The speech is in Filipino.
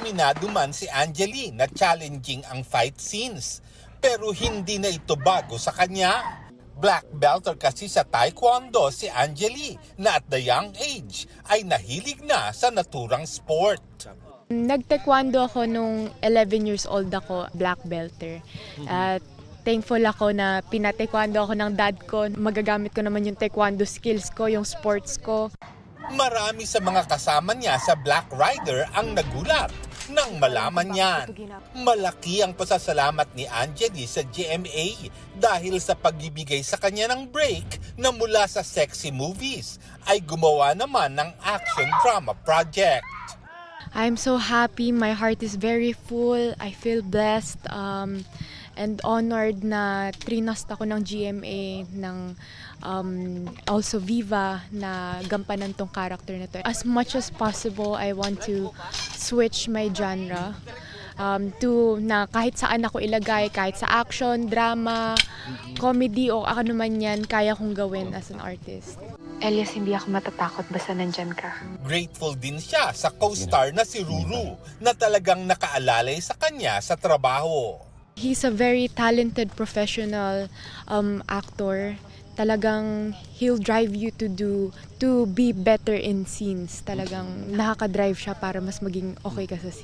Aminado man si Angeli na challenging ang fight scenes, pero hindi na ito bago sa kanya. Black belter kasi sa Taekwondo si Angeli na at the young age ay nahilig na sa naturang sport. Nag-taekwondo ako nung 11 years old ako, black belter. At thankful ako na pina-taekwondo ako ng dad ko. Magagamit ko naman yung taekwondo skills ko, yung sports ko. Marami sa mga kasama niya sa Black Rider ang nagulat nang malaman niyan. Malaki ang pasasalamat ni Angeli sa GMA dahil sa pagbibigay sa kanya ng break na mula sa sexy movies ay gumawa naman ng action drama project. I'm so happy. My heart is very full. I feel blessed and honored na trinast ako ng GMA, ng also Viva na gampanan tong character na to. As much as possible, I want to switch my genre to na kahit saan ako ilagay, kahit sa action, drama, comedy o ano man yan, kaya kong gawin as an artist. Elias, hindi ako matatakot basta nandyan ka. Grateful din siya sa co-star na si Ruru na talagang nakaalalay sa kanya sa trabaho. He's a very talented professional actor. Talagang he'll drive you to be better in scenes. Talagang nakaka-drive siya para mas maging okay ka sa scene.